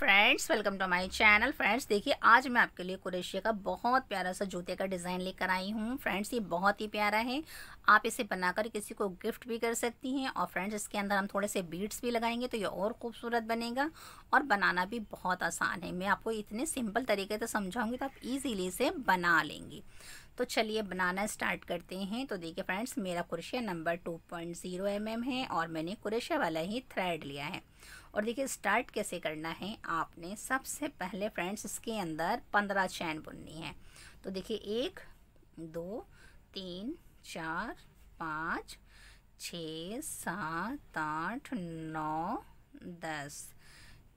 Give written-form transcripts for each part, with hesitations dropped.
Friends, welcome to my channel. Friends देखिए, आज मैं आपके लिए कुरेशिया का बहुत प्यारा सा जूते का डिज़ाइन लेकर आई हूँ। फ्रेंड्स ये बहुत ही प्यारा है, आप इसे बनाकर किसी को गिफ्ट भी कर सकती हैं। और फ्रेंड्स इसके अंदर हम थोड़े से बीड्स भी लगाएंगे तो ये और खूबसूरत बनेगा और बनाना भी बहुत आसान है। मैं आपको इतने सिंपल तरीके से समझाऊंगी तो आप ईजीली इसे बना लेंगी। तो चलिए बनाना स्टार्ट करते हैं। तो देखिए फ्रेंड्स, मेरा कुरेशिया नंबर 2.0 mm है और मैंने कुरेशिया वाला ही थ्रेड लिया है। और देखिए स्टार्ट कैसे करना है, आपने सबसे पहले फ्रेंड्स इसके अंदर 15 चैन बुननी है। तो देखिए 1 2 3 4 5 6 7 8 9 10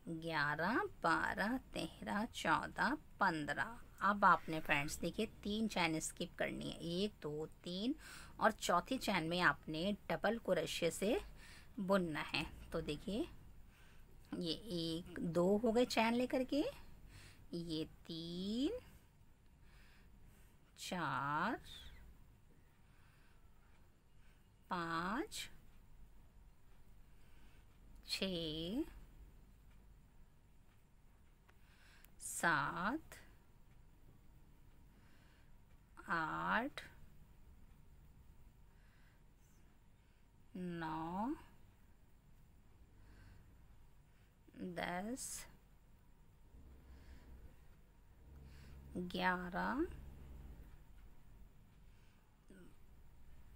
11 12 13 14 15। अब आपने फ्रेंड्स देखिए 3 चैन स्किप करनी है, 1 2 3, और चौथी चैन में आपने डबल क्रोशे से बुनना है। तो देखिए ये 1 2 हो गए चैन लेकर के, ये 3 4 5 6 7 8 9 10 11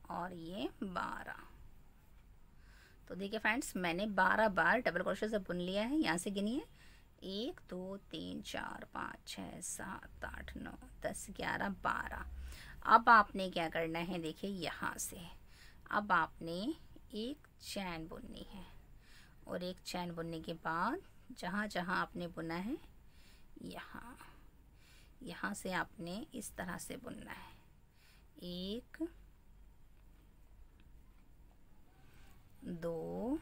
और ये 12। तो देखिए फ्रेंड्स, मैंने 12 बार डबल क्रोशे से बुन लिया है। यहाँ से गिनिए 1 2 3 4 5 6 7 8 9 10 11 12। अब आपने क्या करना है, देखिए यहाँ से अब आपने एक चैन बुननी है और एक चैन बुनने के बाद जहाँ जहाँ आपने बुना है यहाँ से आपने इस तरह से बुनना है। 1 2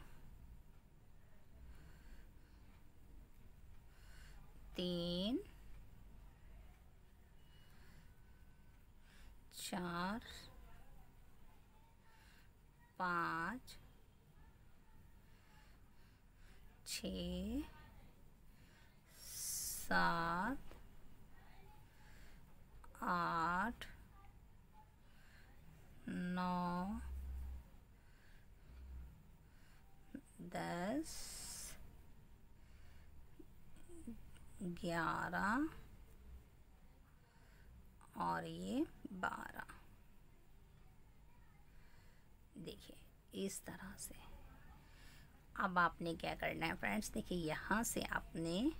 3 4 5 6 7 8 9 10 11 और ये 12। देखिए इस तरह से। अब आपने क्या करना है फ्रेंड्स, देखिए यहाँ से आपने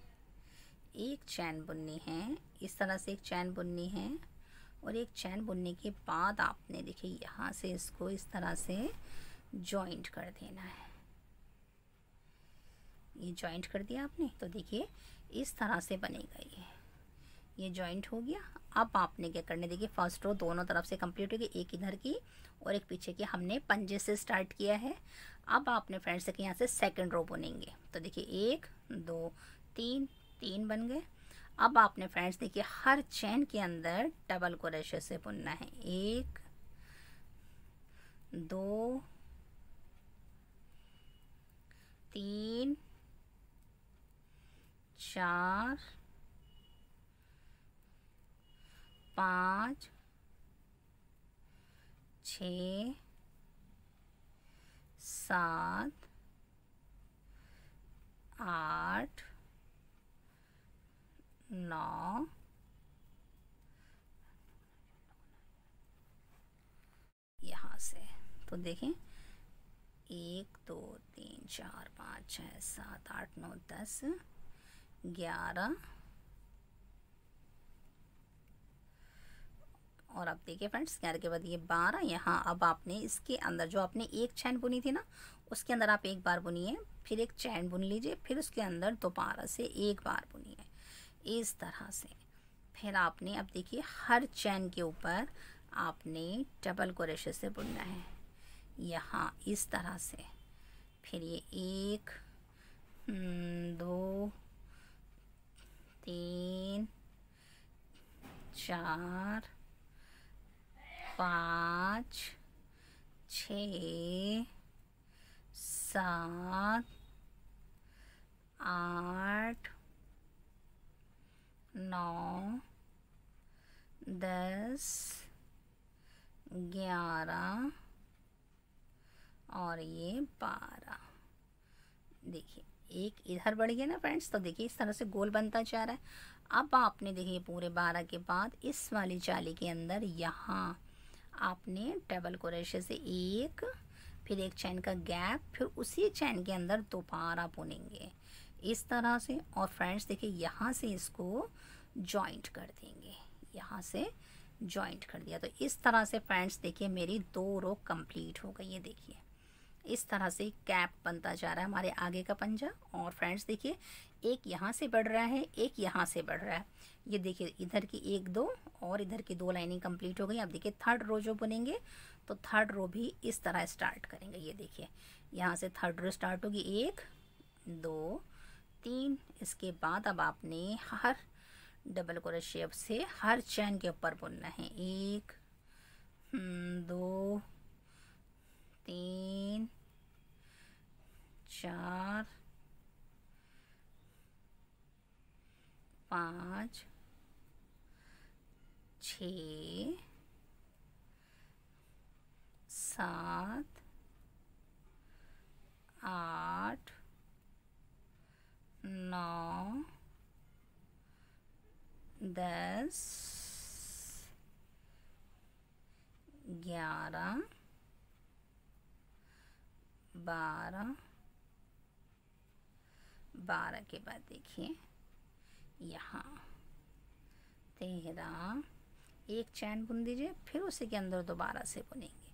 एक चैन बुननी है, इस तरह से एक चैन बुननी है और एक चैन बुनने के बाद आपने देखिए यहाँ से इसको इस तरह से जॉइंट कर देना है। ये जॉइंट कर दिया आपने, तो देखिए इस तरह से बनेगा। ये जॉइंट हो गया। अब आपने क्या करना है, देखिए फर्स्ट रो दोनों तरफ से कंप्लीट हो गई, एक इधर की और एक पीछे की। हमने पंजे से स्टार्ट किया है। अब आपने फ्रेंड्स देखिए यहाँ से सेकंड रो बुनेंगे। तो देखिए 1 2 3 3 बन गए। अब आपने फ्रेंड्स देखिए हर चैन के अंदर डबल क्रोशे से बुनना है। 1 2 3 4 5 6 7 8 9 यहाँ से। तो देखें 1 2 3 4 5 6 7 8 9 10 11 और अब देखिए फ्रेंड्स 11 के बाद ये 12। यहाँ अब आपने इसके अंदर जो आपने एक चैन बुनी थी ना, उसके अंदर आप एक बार बुनिए, फिर एक चैन बुन लीजिए, फिर उसके अंदर दोबारा से एक बार बुनिए इस तरह से। फिर आपने अब देखिए हर चैन के ऊपर आपने डबल क्रोशे से बुनना है यहाँ इस तरह से। फिर ये 1 2 3 4 5 6 7 8 एक इधर बढ़ गया ना फ्रेंड्स। तो देखिए इस तरह से गोल बनता जा रहा है। अब आपने देखिए पूरे 12 के बाद इस वाली जाली के अंदर यहाँ आपने डबल क्रोशे से एक, फिर एक चैन का गैप, फिर उसी चैन के अंदर दोबारा बुनेंगे इस तरह से। और फ्रेंड्स देखिए यहाँ से इसको जॉइंट कर देंगे, यहाँ से जॉइंट कर दिया। तो इस तरह से फ्रेंड्स देखिए मेरी 2 रो कंप्लीट हो गई है। देखिए इस तरह से कैप बनता जा रहा है हमारे आगे का पंजा। और फ्रेंड्स देखिए एक यहाँ से बढ़ रहा है, एक यहाँ से बढ़ रहा है। ये देखिए इधर की 1 2 और इधर की 2 लाइनिंग कंप्लीट हो गई। अब देखिए थर्ड रो जो बुनेंगे तो थर्ड रो भी इस तरह स्टार्ट करेंगे। ये देखिए यहाँ से थर्ड रो स्टार्ट होगी, 1 2 3। इसके बाद अब आपने हर डबल क्रोशे से हर चैन के ऊपर बुनना है। 1 2 3 4 5 6 7 8 9 10 11 12 12 के बाद देखिए यहाँ 13, एक चैन बुन दीजिए, फिर उसी के अंदर दोबारा से बुनेंगे।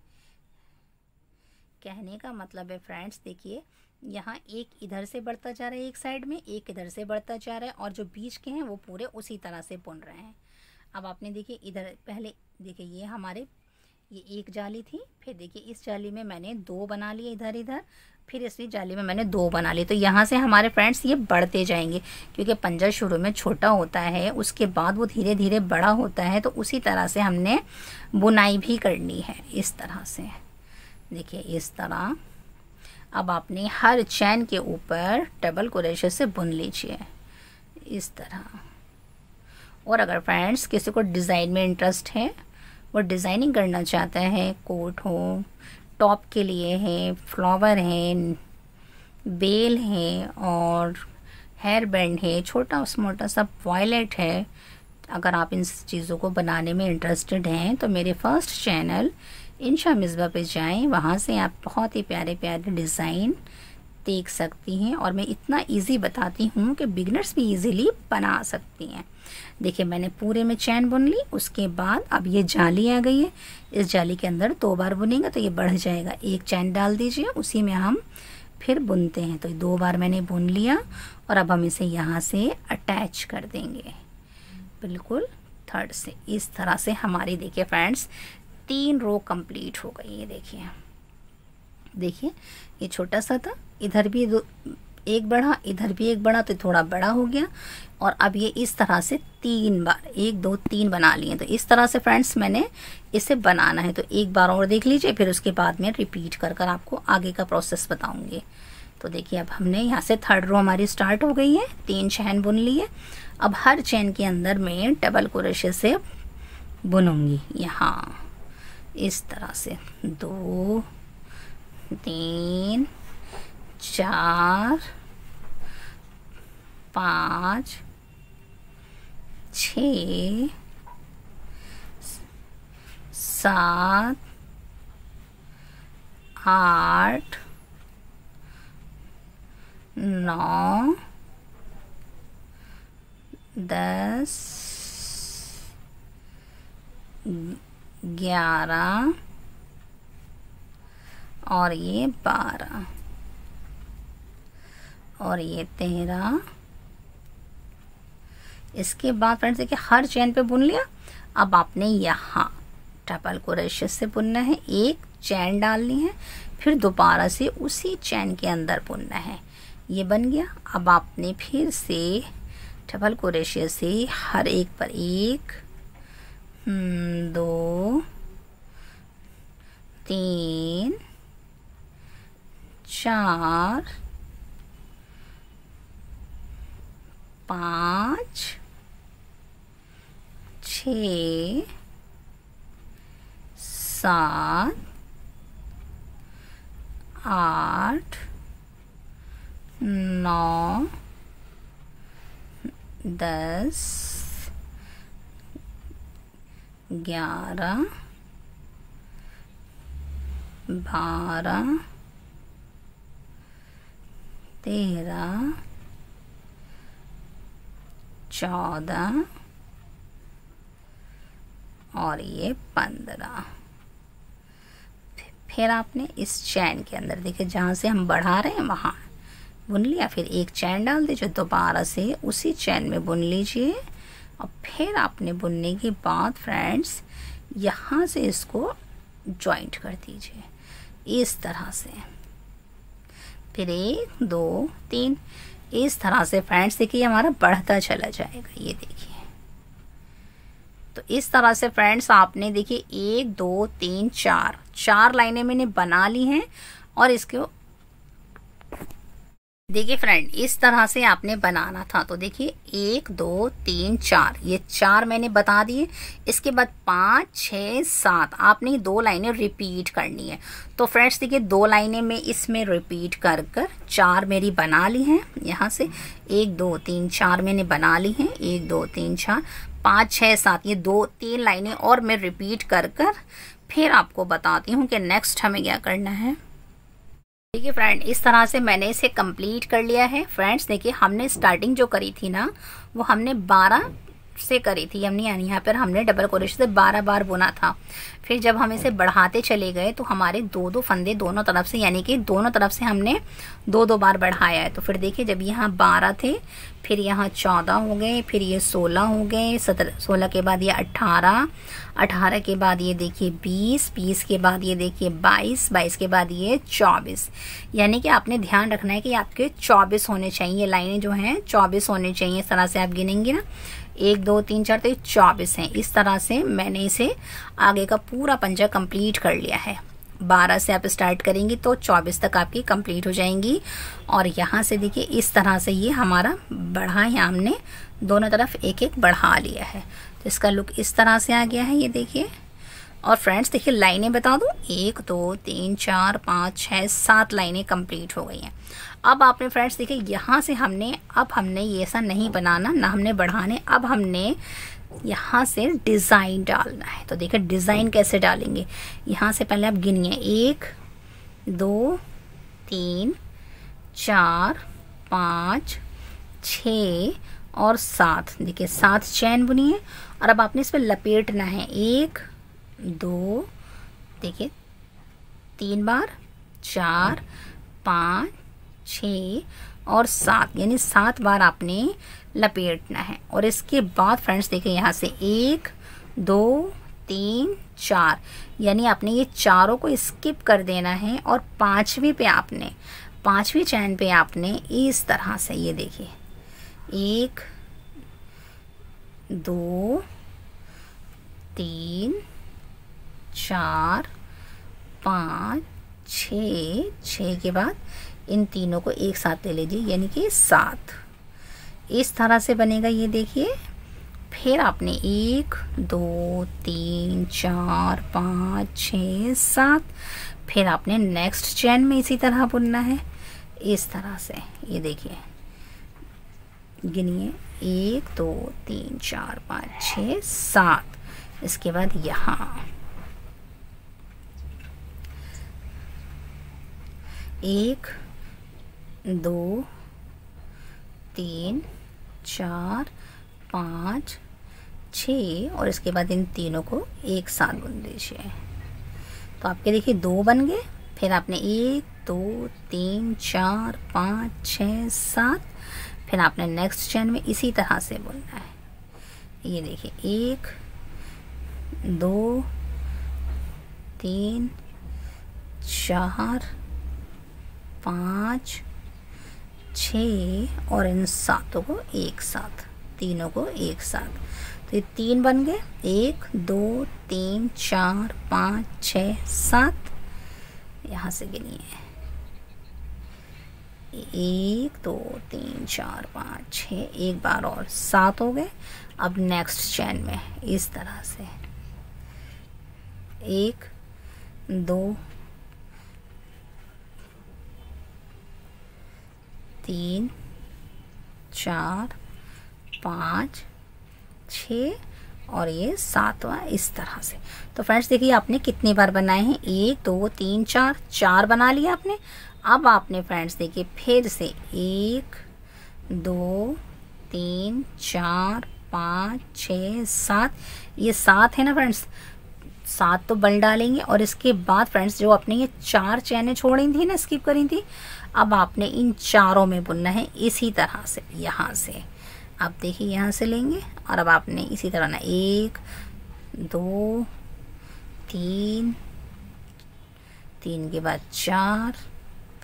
कहने का मतलब है फ्रेंड्स देखिए यहाँ एक इधर से बढ़ता जा रहा है, एक साइड में एक इधर से बढ़ता जा रहा है, और जो बीच के हैं वो पूरे उसी तरह से बुन रहे हैं। अब आपने देखिए इधर पहले देखिए ये हमारे ये एक जाली थी, फिर देखिए इस जाली में मैंने 2 बना लिए इधर इधर, फिर इसी जाली में मैंने 2 बना लिए। तो यहाँ से हमारे फ्रेंड्स ये बढ़ते जाएंगे, क्योंकि पंजा शुरू में छोटा होता है, उसके बाद वो धीरे धीरे बड़ा होता है। तो उसी तरह से हमने बुनाई भी करनी है इस तरह से। देखिए इस तरह अब आपने हर चैन के ऊपर डबल क्रोशे से बुन लीजिए इस तरह। और अगर फ्रेंड्स किसी को डिज़ाइन में इंटरेस्ट है, वो डिज़ाइनिंग करना चाहता है, कोट हो, टॉप के लिए है, फ्लावर है, बेल है और हेयर बैंड है, छोटा मोटा सब वॉयलेट है, अगर आप इन चीज़ों को बनाने में इंटरेस्टेड हैं तो मेरे फर्स्ट चैनल इंशा मिसबा पे जाएं। वहाँ से आप बहुत ही प्यारे प्यारे डिज़ाइन देख सकती हैं, और मैं इतना इजी बताती हूँ कि बिगनर्स भी इजीली बना सकती हैं। देखिए मैंने पूरे में चैन बुन ली, उसके बाद अब ये जाली आ गई है, इस जाली के अंदर 2 बार बुनेंगे तो ये बढ़ जाएगा। एक चैन डाल दीजिए, उसी में हम फिर बुनते हैं। तो 2 बार मैंने बुन लिया और अब हम इसे यहाँ से अटैच कर देंगे बिल्कुल थर्ड से। इस तरह से हमारी देखिए फ्रेंड्स 3 रो कंप्लीट हो गई है। देखिए ये छोटा सा था, इधर भी एक बढ़ा, इधर भी एक बढ़ा, तो थोड़ा बड़ा हो गया। और अब ये इस तरह से 3 बार 1 2 3 बना लिए। तो इस तरह से फ्रेंड्स मैंने इसे बनाना है। तो एक बार और देख लीजिए, फिर उसके बाद में रिपीट कर कर आपको आगे का प्रोसेस बताऊंगी। तो देखिए अब हमने यहाँ से थर्ड रो हमारी स्टार्ट हो गई है, 3 चैन बुन लिए। अब हर चैन के अंदर मैं डबल क्रोशे से बुनूंगी यहाँ इस तरह से। 2 3 4 5 6 7 8 9 10 11 और ये 12 और ये 13। इसके बाद फ्रेंड्स देखिए हर चैन पे बुन लिया। अब आपने यहाँ डबल क्रोशे से बुनना है, एक चैन डालनी है, फिर दोबारा से उसी चैन के अंदर बुनना है। ये बन गया। अब आपने फिर से डबल क्रोशे से हर एक पर 1 2 3 4 5 6 7 8 9 10 11 12 13 14 और ये 15। फिर आपने इस चैन के अंदर देखिए जहाँ से हम बढ़ा रहे हैं वहाँ बुन लिया, फिर एक चैन डाल दीजिए, दोबारा से उसी चैन में बुन लीजिए और फिर आपने बुनने के बाद फ्रेंड्स यहाँ से इसको जॉइंट कर दीजिए इस तरह से। फिर 1 2 3 इस तरह से फ्रेंड्स देखिए हमारा बढ़ता चला जाएगा। ये देखिए, तो इस तरह से फ्रेंड्स आपने देखिए 1 2 3 4 लाइनें मैंने बना ली हैं और इसको देखिए फ्रेंड इस तरह से आपने बनाना था। तो देखिए 1 2 3 4 ये 4 मैंने बता दिए। इसके बाद 5 6 7 आपने 2 लाइनें रिपीट करनी है। तो फ्रेंड्स देखिए 2 लाइनें में इसमें रिपीट कर 4 मेरी बना ली हैं। यहाँ से 1 2 3 4 मैंने बना ली हैं, 1 2 3 4 5 6 7 ये 2 3 लाइनें और मैं रिपीट कर फिर आपको बताती हूँ कि नेक्स्ट हमें क्या करना है। देखिए फ्रेंड इस तरह से मैंने इसे कंप्लीट कर लिया है। फ्रेंड्स देखिए हमने स्टार्टिंग जो करी थी ना वो हमने 12 से करी थी, हमने यानी यहाँ पर हमने डबल क्रोशे से 12 बार बुना था। फिर जब हम इसे बढ़ाते चले गए तो हमारे 2 फंदे दोनों तरफ से यानी कि दोनों तरफ से हमने 2 बार बढ़ाया है। तो फिर देखिए जब यहाँ 12 थे फिर यहाँ 14 हो गए, फिर ये 16 हो गए, 16 के बाद ये 18 के बाद ये देखिए 20 के बाद ये देखिए 22 के बाद ये 24। यानी कि आपने ध्यान रखना है कि आपके 24 होने चाहिए, लाइनें जो हैं 24 होने चाहिए। इस तरह से आप गिनेंगे ना 1 2 3 4 तो ये 24 हैं। इस तरह से मैंने इसे आगे का पूरा पंजा कंप्लीट कर लिया है। 12 से आप स्टार्ट करेंगी तो 24 तक आपकी कंप्लीट हो जाएंगी। और यहाँ से देखिए इस तरह से ये हमारा बढ़ा है, हमने दोनों तरफ एक एक बढ़ा लिया है। तो इसका लुक इस तरह से आ गया है, ये देखिए। और फ्रेंड्स देखिए लाइनें बता दूं 1 2 3 4 5 6 7 लाइनें कंप्लीट हो गई हैं। अब आपने फ्रेंड्स देखिए यहाँ से हमने ये ऐसा नहीं बनाना, ना हमने बढ़ाने, अब हमने यहाँ से डिज़ाइन डालना है। तो देखिए डिज़ाइन कैसे डालेंगे, यहाँ से पहले आप गिनिए 1 2 3 4 5 6 और 7। देखिए 7 चैन बुनिए और अब आपने इस पर लपेटना है 1 2 देखिए 3 बार 4 5 6 और 7 यानी 7 बार आपने लपेटना है। और इसके बाद फ्रेंड्स देखिए यहाँ से 1 2 3 4 यानी आपने ये चारों को स्किप कर देना है और पांचवी चैन पे आपने इस तरह से ये देखिए 1 2 3 4 5 6 के बाद इन तीनों को एक साथ ले लीजिए यानी कि 7। इस तरह से बनेगा, ये देखिए। फिर आपने 1 2 3 4 5 6 7 फिर आपने नेक्स्ट चैन में इसी तरह बुनना है इस तरह से। ये देखिए गिनिए 1 2 3 4 5 6 7। इसके बाद यहाँ 1 2 3 4 5 6 और इसके बाद इन तीनों को एक साथ बुन दीजिए। तो आपके देखिए 2 बन गए। फिर आपने 1 2 3 4 5 6 7 फिर आपने नेक्स्ट चैन में इसी तरह से बुनना है। ये देखिए 1 2 3 4 5 6 और इन 7 को एक साथ, तीनों को एक साथ। तो ये 3 बन गए। 1 2 3 4 5 6 7। यहाँ से गिनिए 1 2 3 4 5 6 एक बार और 7 हो गए। अब नेक्स्ट चैन में इस तरह से 1 2 3 4 5 6 और ये 7वां इस तरह से। तो फ्रेंड्स देखिए आपने कितनी बार बनाए हैं, 1 2 3 4 बना लिया आपने। अब आपने फ्रेंड्स देखिए फिर से 1 2 3 4 5 6 7, ये 7 है ना फ्रेंड्स, 7 तो बल डालेंगे। और इसके बाद फ्रेंड्स जो आपने ये 4 चैनें छोड़ी थी ना, स्किप करी थी, अब आपने इन चारों में बुनना है इसी तरह से। यहाँ से आप देखिए यहाँ से लेंगे और अब आपने इसी तरह ना 1 2 3 3 के बाद 4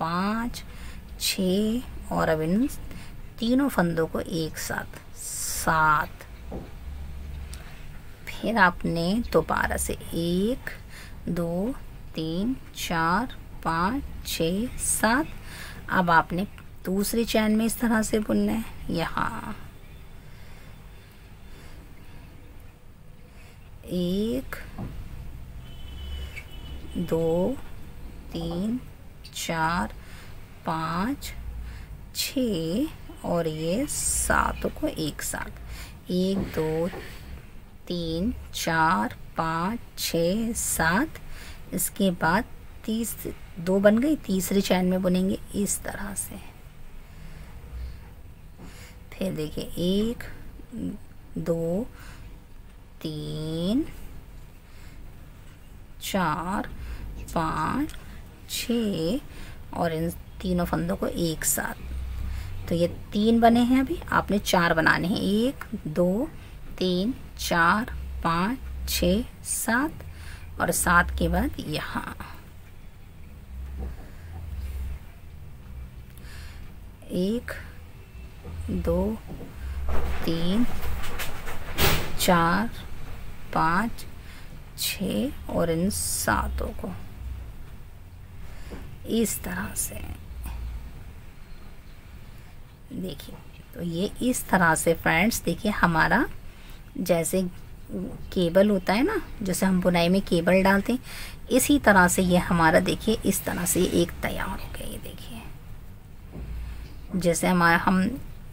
5 6 और अब इन तीनों फंदों को एक साथ 7। फिर आपने दोबारा से 1 2 3 4 5 6 7। अब आपने दूसरी चैन में इस तरह से बुनना है। यहाँ 1 2 3 4 5 6 और ये 7 को एक साथ 1 2 3 4 5 6 7। इसके बाद 2 बन गई, तीसरी चैन में बुनेंगे इस तरह से। फिर देखिए 1 2 3 4 5 6 और इन तीनों फंदों को एक साथ। तो ये 3 बने हैं, अभी आपने 4 बनाने हैं। 1 2 3 4 5 6 7 और 7 के बाद यहाँ 1 2 3 4 5 6 और इन 7 को इस तरह से देखिए। तो ये इस तरह से फ्रेंड्स देखिए हमारा जैसे केबल होता है ना, जैसे हम बुनाई में केबल डालते हैं, इसी तरह से ये हमारा देखिए इस तरह से एक तैयार हो गया। ये देखिए जैसे हमारा हम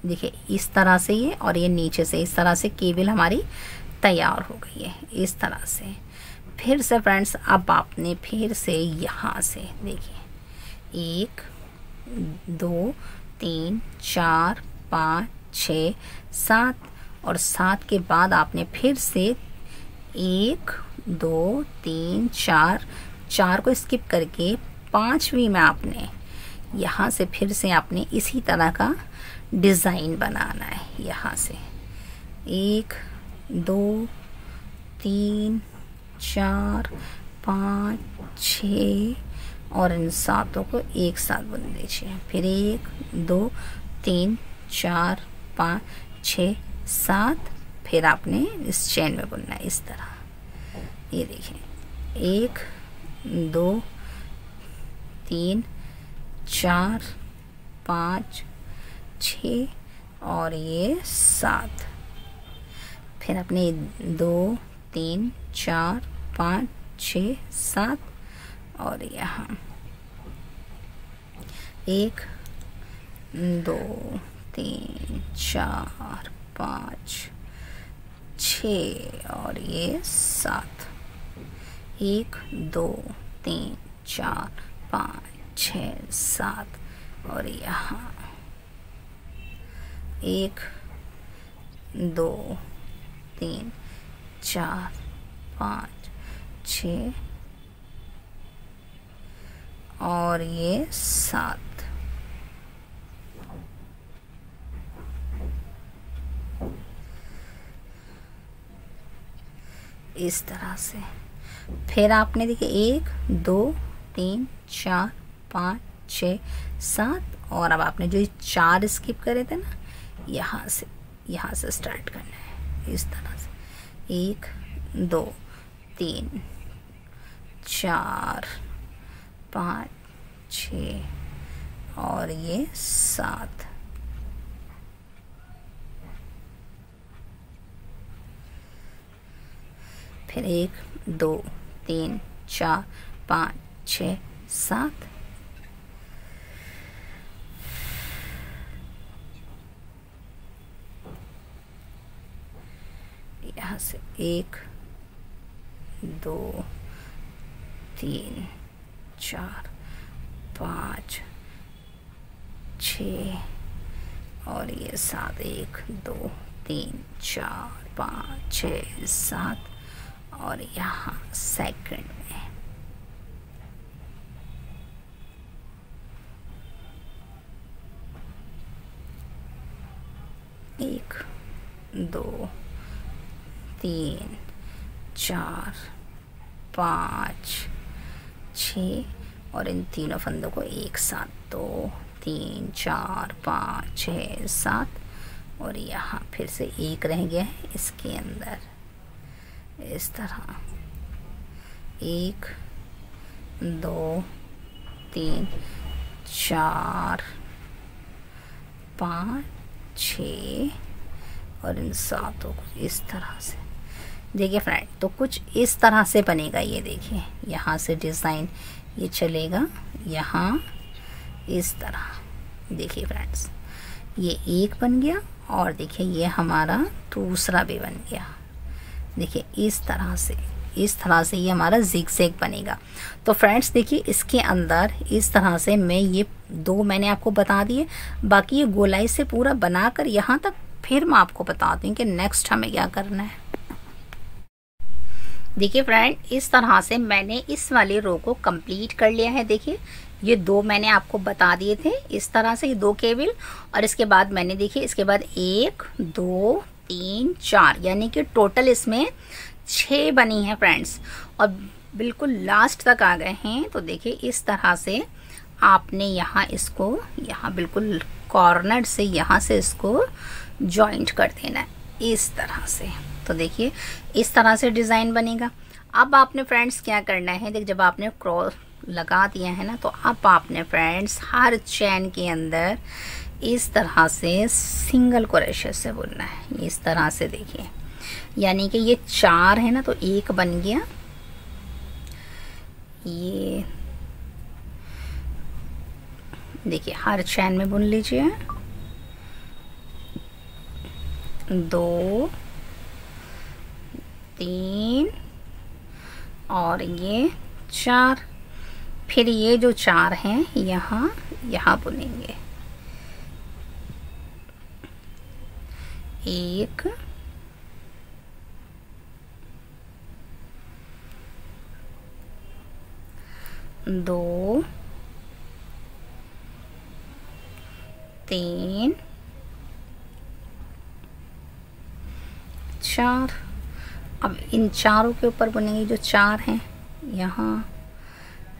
देखिए इस तरह से ये और ये नीचे से इस तरह से केबल हमारी तैयार हो गई है इस तरह से। फिर से फ्रेंड्स अब आपने फिर से यहाँ से देखिए 1 2 3 4 5 6 7 और 7 के बाद आपने फिर से 1 2 3 4 को स्किप करके 5वीं में आपने यहाँ से फिर से आपने इसी तरह का डिज़ाइन बनाना है। यहाँ से 1 2 3 4 5 6 और इन 7 को एक साथ बुन दीजिए। फिर 1 2 3 4 5 6 7। फिर आपने इस चेन में बुनना है इस तरह। ये देखिए 1 2 3 4 5 6 और ये 7। फिर अपने 2 3 4 5 6 7 और यहाँ 1 2 3 4 5 6 और ये 7। 1 2 3 4 5 6 7 और यहाँ 1 2 3 4 5 6 और ये 7। इस तरह से फिर आपने देखिए 1 2 3 4 5 6 7 और अब आपने जो 4 स्किप करे थे ना, यहाँ से स्टार्ट करना है इस तरह से। 1 2 3 4 5 6 और ये 7। फिर 1 2 3 4 5 6 7 यहाँ से 1 2 3 4 5 6 और ये 7, 1 2 3 4 5 6 7 और यहाँ सेकंड में 1 2 3 4 5 6 और इन तीनों फंदों को एक साथ 2 3 4 5 6 7 और यहाँ फिर से एक रह गया है इसके अंदर इस तरह 1 2 3 4 5 6 और इन सातों को इस तरह से देखिए फ्रेंड। तो कुछ इस तरह से बनेगा। ये देखिए यहाँ से डिज़ाइन ये चलेगा यहाँ इस तरह। देखिए फ्रेंड्स ये एक बन गया और देखिए ये हमारा दूसरा भी बन गया। देखिए इस तरह से ये हमारा जिगजैग बनेगा। तो फ्रेंड्स देखिए इसके अंदर इस तरह से मैं ये 2 मैंने आपको बता दिए, बाकी ये गोलाई से पूरा बनाकर यहाँ तक फिर मैं आपको बताती हूँ कि नेक्स्ट हमें क्या करना है। देखिए फ्रेंड इस तरह से मैंने इस वाली रो को कंप्लीट कर लिया है। देखिए ये 2 मैंने आपको बता दिए थे इस तरह से, ये 2 केबल और इसके बाद मैंने देखिए इसके बाद 1 2 3 4 यानी कि टोटल इसमें 6 बनी है फ्रेंड्स और बिल्कुल लास्ट तक आ गए हैं। तो देखिए इस तरह से आपने यहाँ इसको यहाँ बिल्कुल कॉर्नर से यहाँ से इसको जॉइंट कर देना है इस तरह से। तो देखिए इस तरह से डिज़ाइन बनेगा। अब आपने फ्रेंड्स क्या करना है, देख जब आपने क्रॉस लगा दिया है ना तो अब आपने फ्रेंड्स हर चैन के अंदर इस तरह से सिंगल क्रोशे से बुनना है इस तरह से। देखिए यानी कि ये 4 है ना तो 1 बन गया, ये देखिए हर चैन में बुन लीजिए 2 3 और ये 4। फिर ये जो 4 हैं यहाँ बुनेंगे 1 2 3 4। अब इन चारों के ऊपर बुनेंगे जो 4 हैं यहाँ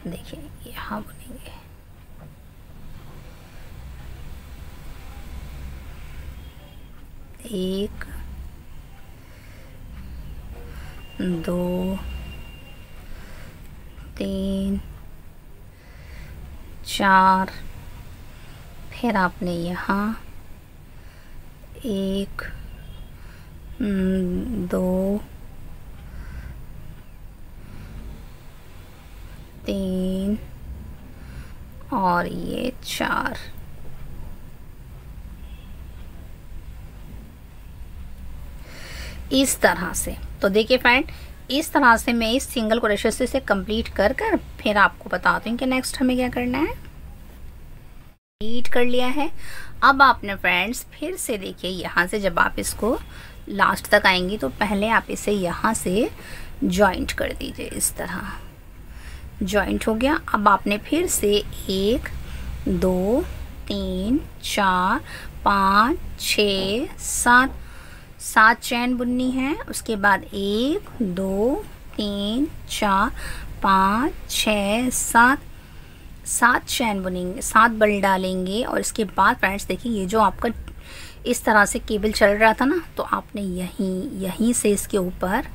देखिए यहाँ बुनेंगे 1 2 3 4। फिर आपने यहाँ 1 2 3 और ये 4। इस तरह से। तो देखिए फ्रेंड इस तरह से मैं इस सिंगल क्रोशे से इसे कंप्लीट कर फिर आपको बताती हूँ कि नेक्स्ट हमें क्या करना है। कंप्लीट कर लिया है। अब आपने फ्रेंड्स फिर से देखिए यहाँ से जब आप इसको लास्ट तक आएंगी तो पहले आप इसे यहाँ से जॉइंट कर दीजिए इस तरह। जॉइंट हो गया। अब आपने फिर से 1 2 3 4 5 6 7 चैन बुननी है। उसके बाद 1 2 3 4 5 6 7 चैन बुनेंगे, 7 बल डालेंगे। और इसके बाद फ्रेंड्स देखिए ये जो आपका इस तरह से केबल चल रहा था ना तो आपने यहीं से इसके ऊपर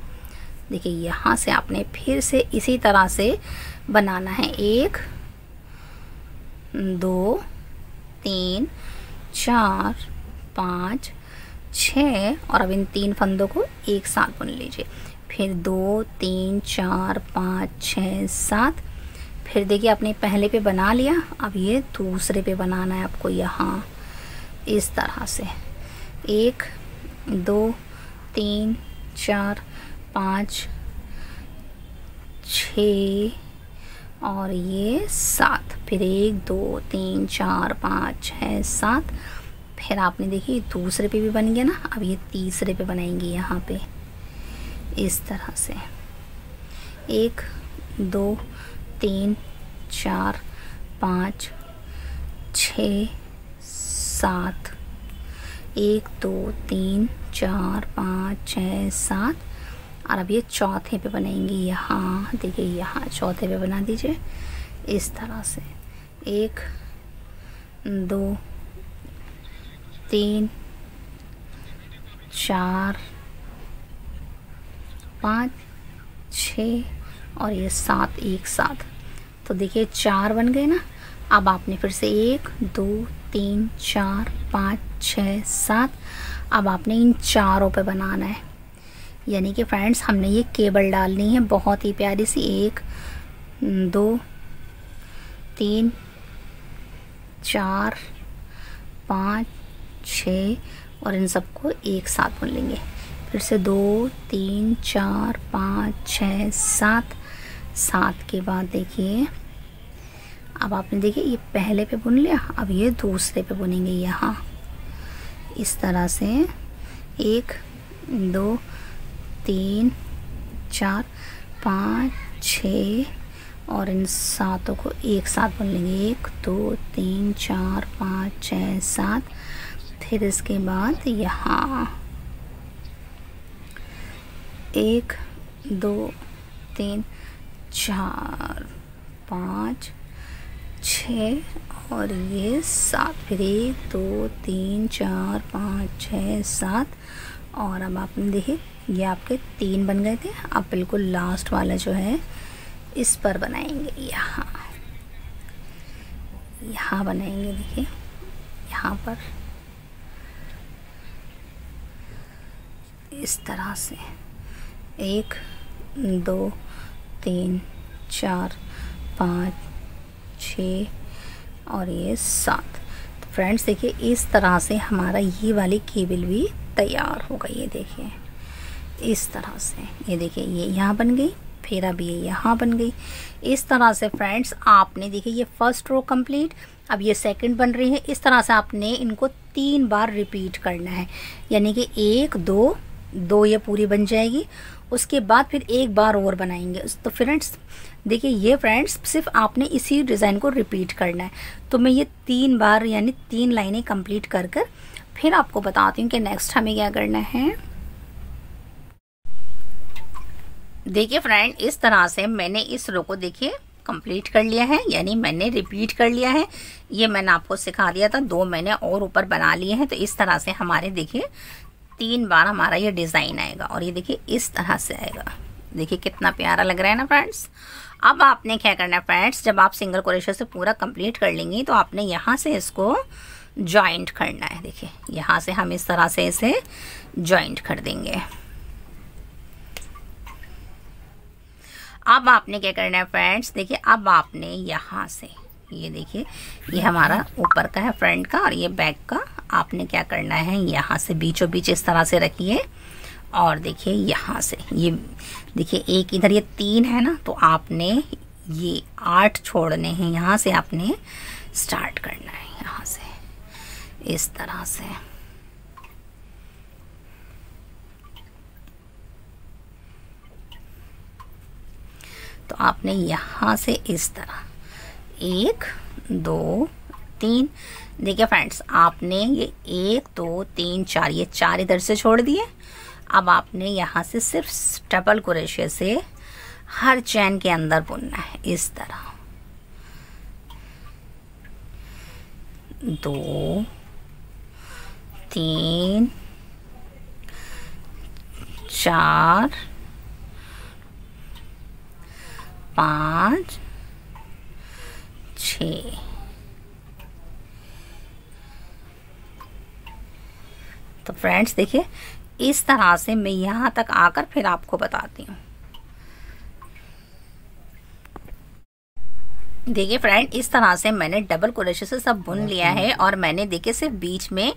देखिए यहाँ से आपने फिर से इसी तरह से बनाना है 1 2 3 4 5 6 और अब इन 3 फंदों को एक साथ बुन लीजिए। फिर 2 3 4 5 6 7। फिर देखिए आपने पहले पे बना लिया, अब ये दूसरे पे बनाना है आपको यहाँ इस तरह से 1 2 3 4 5 6 और ये 7, फिर 1 2 3 4 5 6 7, फिर आपने देखिए दूसरे पे भी बन गया ना। अब ये तीसरे पे बनाएंगे यहाँ पे इस तरह से 1 2 3 4 5 6 7, 1 2 3 4 5 6 7। और अब ये चौथे पे बनाएंगे यहाँ, देखिए यहाँ चौथे पे बना दीजिए इस तरह से 1 2 3 4 5 6 और ये 7 एक साथ। तो देखिए 4 बन गए ना। अब आपने फिर से 1 2 3 4 5 6 7, अब आपने इन चारों पे बनाना है। यानी कि फ्रेंड्स हमने ये केबल डालनी है बहुत ही प्यारी सी, 1 2 3 4 5 6 और इन सबको एक साथ बुन लेंगे। फिर से 2 3 4 5 6 7, 7 के बाद देखिए अब आपने देखिए ये पहले पे बुन लिया, अब ये दूसरे पे बुनेंगे यहाँ इस तरह से 1 2 3 4 5 6 और इन सातों को एक साथ बुन लेंगे 1 2 3 4 5 6 7। फिर इसके बाद यहाँ 1 2 3 4 5 6 और ये 7, फिर 1 2 3 4 5 6 7। और अब आपने देखिए ये आपके 3 बन गए थे। अब बिल्कुल लास्ट वाला जो है इस पर बनाएंगे, यहाँ बनाएंगे। देखिए यहाँ पर इस तरह से 1 2 3 4 5 6 और ये 7। तो फ्रेंड्स देखिए इस तरह से हमारा ये वाली केबल भी तैयार हो गई है। देखिए इस तरह से ये देखिए ये यहाँ बन गई, फिर अब ये यहाँ बन गई। इस तरह से फ्रेंड्स आपने देखिए ये फर्स्ट रो कंप्लीट, अब ये सेकंड बन रही है। इस तरह से आपने इनको 3 बार रिपीट करना है। यानी कि 1 2 2 ये पूरी बन जाएगी, उसके बाद फिर एक बार और बनाएंगे। तो फ्रेंड्स देखिए ये फ्रेंड्स सिर्फ आपने इसी डिज़ाइन को रिपीट करना है। तो मैं ये 3 बार यानी 3 लाइनें कंप्लीट कर कर फिर आपको बताती हूँ कि नेक्स्ट हमें क्या करना है। देखिए फ्रेंड इस तरह से मैंने इस रो को देखिए कंप्लीट कर लिया है, यानी मैंने रिपीट कर लिया है। ये मैंने आपको सिखा दिया था, 2 मैंने और ऊपर बना लिए हैं। तो इस तरह से हमारे देखिए 3 बार हमारा ये डिज़ाइन आएगा और ये देखिए इस तरह से आएगा। देखिए कितना प्यारा लग रहा है ना फ्रेंड्स। अब आपने क्या करना है फ्रेंड्स, जब आप सिंगल क्रोशे से पूरा कंप्लीट कर लेंगी तो आपने यहाँ से इसको जॉइंट करना है। देखिए यहाँ से हम इस तरह से इसे जॉइंट कर देंगे। अब आपने क्या करना है फ्रेंड्स, देखिए अब आपने यहाँ से ये देखिए ये हमारा ऊपर का है फ्रंट का और ये बैक का। आपने क्या करना है यहाँ से बीचों बीच इस तरह से रखिए और देखिए यहाँ से ये देखिए एक इधर ये 3 है ना, तो आपने ये 8 छोड़ने हैं। यहाँ से आपने स्टार्ट करना है, यहाँ से इस तरह से। तो आपने यहाँ से इस तरह 1 2 3। देखिए फ्रेंड्स आपने ये 1 2 3 4 ये 4 इधर से छोड़ दिए। अब आपने यहाँ से सिर्फ डबल क्रोशे से हर चैन के अंदर बुनना है इस तरह। 2 3 4 5 6। तो फ्रेंड्स देखिए इस तरह से मैं यहाँ तक आकर फिर आपको बताती हूँ। देखिए फ्रेंड, इस तरह से मैंने डबल क्रोशे से सब बुन लिया है और मैंने देखिए सिर्फ बीच में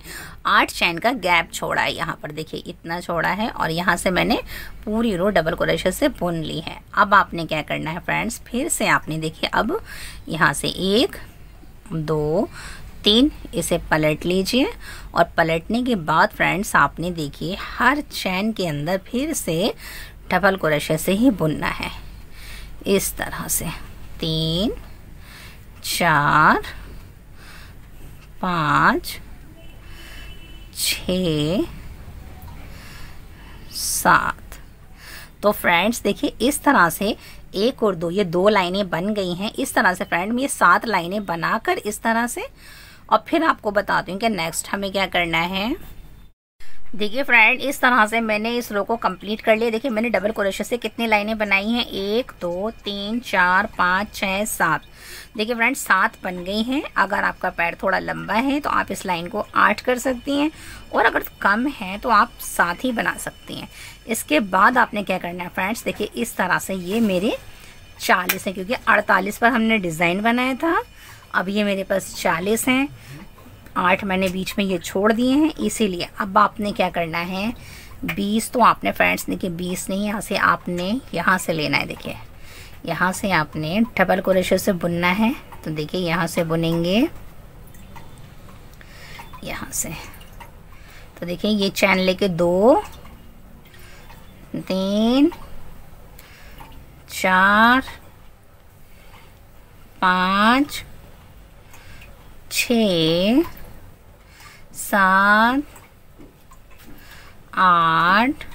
8 चैन का गैप छोड़ा है। यहाँ पर देखिए इतना छोड़ा है और यहाँ से मैंने पूरी रो डबल क्रोशे से बुन ली है। अब आपने क्या करना है फ्रेंड्स, फिर से आपने देखिए अब यहाँ से 1 2 3 इसे पलट लीजिए और पलटने के बाद फ्रेंड्स आपने देखिए हर चैन के अंदर फिर से डबल क्रोशे से ही बुनना है। इस तरह से 3 4 5 6 7। तो फ्रेंड्स देखिए इस तरह से 1 और 2 ये 2 लाइनें बन गई हैं। इस तरह से फ्रेंड ये 7 लाइनें बनाकर इस तरह से, और फिर आपको बताती हूँ कि नेक्स्ट हमें क्या करना है। देखिए फ्रेंड, इस तरह से मैंने इस रो को कंप्लीट कर लिया। देखिए मैंने डबल क्रोशे से कितनी लाइनें बनाई हैं, 1 2 3 4 5 6 7। देखिए फ्रेंड 7 बन गई हैं। अगर आपका पैर थोड़ा लंबा है तो आप इस लाइन को 8 कर सकती हैं, और अगर कम है तो आप 7 ही बना सकती हैं। इसके बाद आपने क्या करना है फ्रेंड्स, देखिए इस तरह से ये मेरे 40 है, क्योंकि 48 पर हमने डिज़ाइन बनाया था। अब ये मेरे पास 40 हैं, 8 मैंने बीच में ये छोड़ दिए हैं, इसीलिए अब आपने क्या करना है 20। तो आपने फ्रेंड्स देखिए 20 नहीं, यहाँ से आपने यहाँ से लेना है। देखिए यहाँ से आपने डबल क्रोशे से बुनना है। तो देखिए यहाँ से बुनेंगे, यहाँ से। तो देखिए ये चैन लेके 2 3 4 5 6 7 8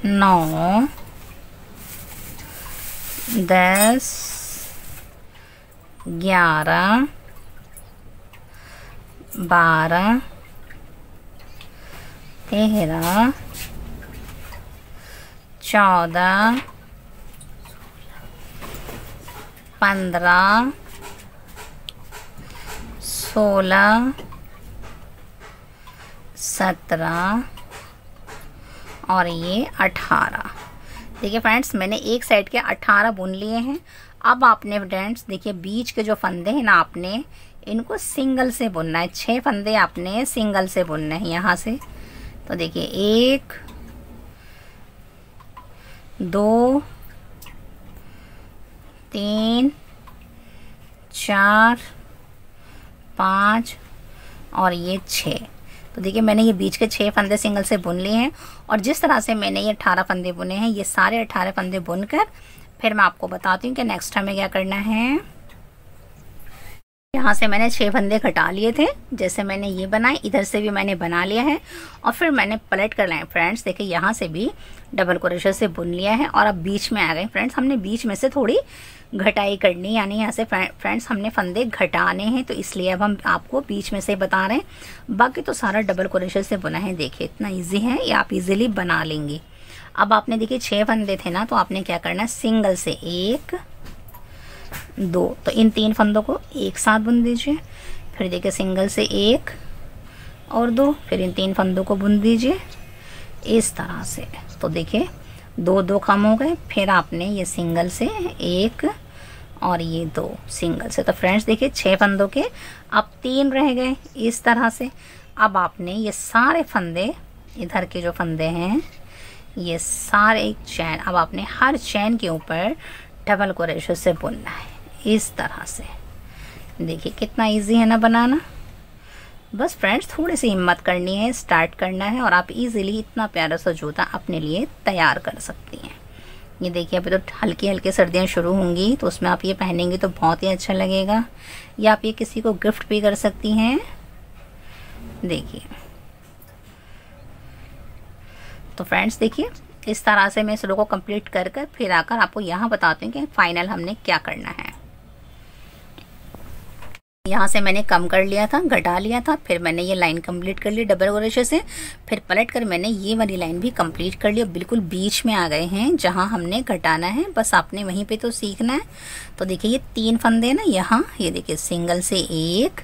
9 10 11 12 13 14 15 16 17 और ये 18। देखिए फ्रेंड्स मैंने एक साइड के 18 बुन लिए हैं। अब आपने फ्रेंड्स देखिए बीच के जो फंदे हैं ना, आपने इनको सिंगल से बुनना है। 6 फंदे आपने सिंगल से बुनने हैं यहाँ से। तो देखिए 1 2 3 4 5 और ये 6। तो देखिए मैंने ये बीच के 6 फंदे सिंगल से बुन लिए हैं, और जिस तरह से मैंने ये 18 फंदे बुने हैं, ये सारे 18 फंदे बुनकर फिर मैं आपको बताती हूँ कि नेक्स्ट हमें क्या करना है। यहाँ से मैंने 6 फंदे घटा लिए थे, जैसे मैंने ये बनाए, इधर से भी मैंने बना लिया है, और फिर मैंने पलट कर लाए फ्रेंड्स। देखिए यहाँ से भी डबल क्रोशे से बुन लिया है, और अब बीच में आ गए फ्रेंड्स। हमने बीच में से थोड़ी घटाई करनी, यानी यहाँ से फ्रेंड्स हमने फंदे घटाने हैं, तो इसलिए अब हम आपको बीच में से बता रहे हैं। बाकी तो सारा डबल क्रोशे से बुना है। देखिए इतना ईजी है, ये आप इजीली बना लेंगी। अब आपने देखिए 6 फंदे थे ना, तो आपने क्या करना है, सिंगल से 1 2, तो इन 3 फंदों को एक साथ बुन दीजिए। फिर देखिए सिंगल से 1 और 2, फिर इन 3 फंदों को बुन दीजिए इस तरह से। तो देखिए 2 2 कम हो गए, फिर आपने ये सिंगल से 1 और ये 2 सिंगल से। तो फ्रेंड्स देखिए 6 फंदों के अब 3 रह गए इस तरह से। अब आपने ये सारे फंदे, इधर के जो फंदे हैं, ये सारे चैन, अब आपने हर चैन के ऊपर डबल क्रोशे से बुनना है इस तरह से। देखिए कितना इजी है ना बनाना। बस फ्रेंड्स थोड़ी सी हिम्मत करनी है, स्टार्ट करना है, और आप इजीली इतना प्यारा सा जूता अपने लिए तैयार कर सकती हैं। ये देखिए अभी तो हल्की हल्की सर्दियाँ शुरू होंगी, तो उसमें आप ये पहनेंगे तो बहुत ही अच्छा लगेगा, या आप ये किसी को गिफ्ट भी कर सकती हैं। देखिए तो फ्रेंड्स देखिए इस तरह से मैं इस रो को कंप्लीट कर फिर आकर आपको यहाँ बताती हूँ कि फाइनल हमने क्या करना है। यहाँ से मैंने कम कर लिया था, घटा लिया था, फिर मैंने ये लाइन कंप्लीट कर ली डबल क्रोशे से, फिर पलट कर मैंने ये वाली लाइन भी कंप्लीट कर ली। बिल्कुल बीच में आ गए हैं जहाँ हमने घटाना है, बस आपने वहीं पे तो सीखना है। तो देखिए ये 3 फंदे ना यहाँ, ये देखिए सिंगल से 1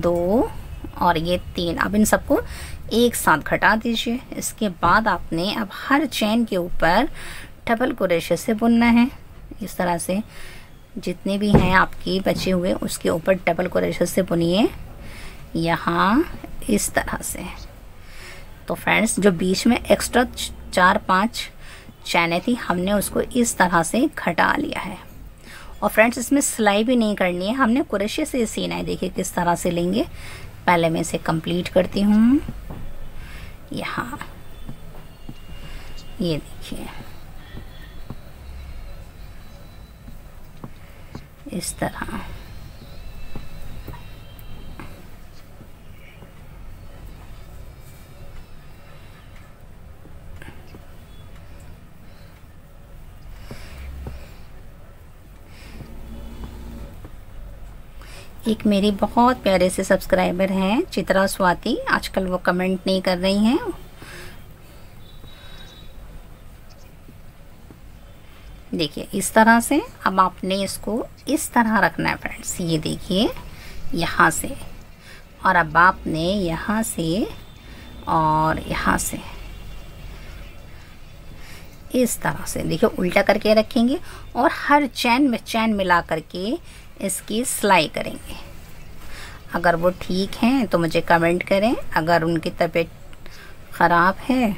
2 और ये 3, अब इन सबको एक साथ घटा दीजिए। इसके बाद आपने अब हर चैन के ऊपर डबल क्रोशे से बुनना है इस तरह से। जितने भी हैं आपके बचे हुए उसके ऊपर डबल क्रोशे से बुनिए यहाँ इस तरह से। तो फ्रेंड्स जो बीच में एक्स्ट्रा 4-5 चैनें थी हमने उसको इस तरह से घटा लिया है। और फ्रेंड्स इसमें सिलाई भी नहीं करनी है, हमने क्रोशे से सीना है। देखिए किस तरह से लेंगे। पहले मैं इसे कंप्लीट करती हूँ। यहाँ ये देखिए इस तरह। एक मेरी बहुत प्यारे से सब्सक्राइबर हैं चित्रा स्वाति, आजकल वो कमेंट नहीं कर रही हैं। देखिए इस तरह से। अब आपने इसको इस तरह रखना है फ्रेंड्स। ये देखिए यहाँ से, और अब आपने यहाँ से और यहाँ से इस तरह से देखिए उल्टा करके रखेंगे और हर चैन में चैन मिला करके इसकी सिलाई करेंगे। अगर वो ठीक हैं तो मुझे कमेंट करें, अगर उनकी तबीयत ख़राब है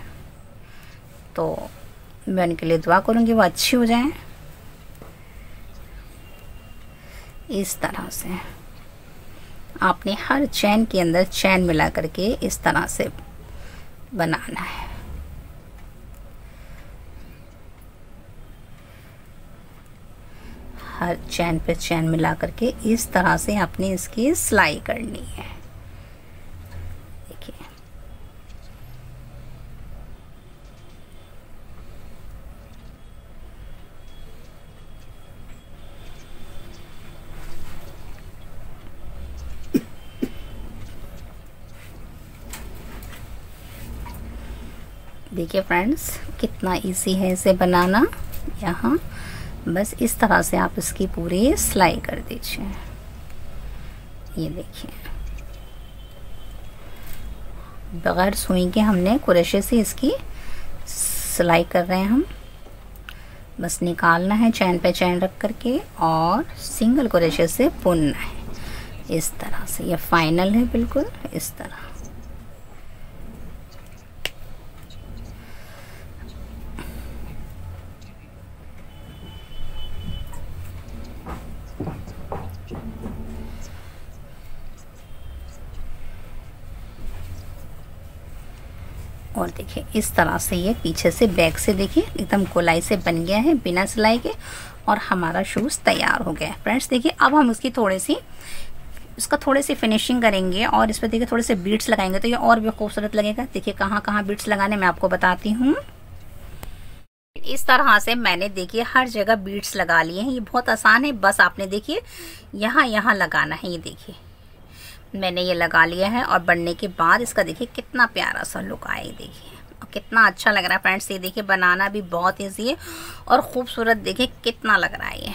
तो मैं उनके लिए दुआ करूँगी वो अच्छी हो जाएं। इस तरह से आपने हर चैन के अंदर चैन मिला करके इस तरह से बनाना है। हर चैन पे चैन मिला करके इस तरह से आपने इसकी सिलाई करनी है। देखिए देखिए फ्रेंड्स कितना इजी है इसे बनाना। यहाँ बस इस तरह से आप इसकी पूरी सिलाई कर दीजिए। ये देखिए बगैर सुई के हमने क्रोशे से इसकी सिलाई कर रहे हैं हम। बस निकालना है चैन पे चैन रख करके और सिंगल क्रोशे से बुनना है इस तरह से। ये फाइनल है बिल्कुल इस तरह। और देखिए इस तरह से ये पीछे से बैक से देखिए एकदम गोलाई से बन गया है बिना सिलाई के, और हमारा शूज़ तैयार हो गया है फ्रेंड्स। देखिए अब हम उसकी थोड़ी सी फिनिशिंग करेंगे और इस पर देखिए थोड़े से बीड्स लगाएंगे तो ये और भी खूबसूरत लगेगा। देखिए कहाँ कहाँ बीड्स लगाने मैं आपको बताती हूँ। इस तरह से मैंने देखिए हर जगह बीड्स लगा लिए हैं। ये बहुत आसान है, बस आपने देखिए यहाँ लगाना है। ये देखिए मैंने ये लगा लिया है और बनने के बाद इसका देखिए कितना प्यारा सा लुक आया। देखिए और कितना अच्छा लग रहा है फ्रेंड्स। ये देखिए बनाना भी बहुत ईजी है और खूबसूरत देखिए कितना लग रहा है ये।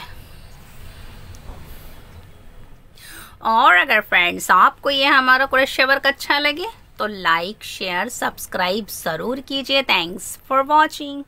और अगर फ्रेंड्स आपको ये हमारा क्रोशे वर्क अच्छा लगे तो लाइक शेयर सब्सक्राइब ज़रूर कीजिए। Thanks for watching.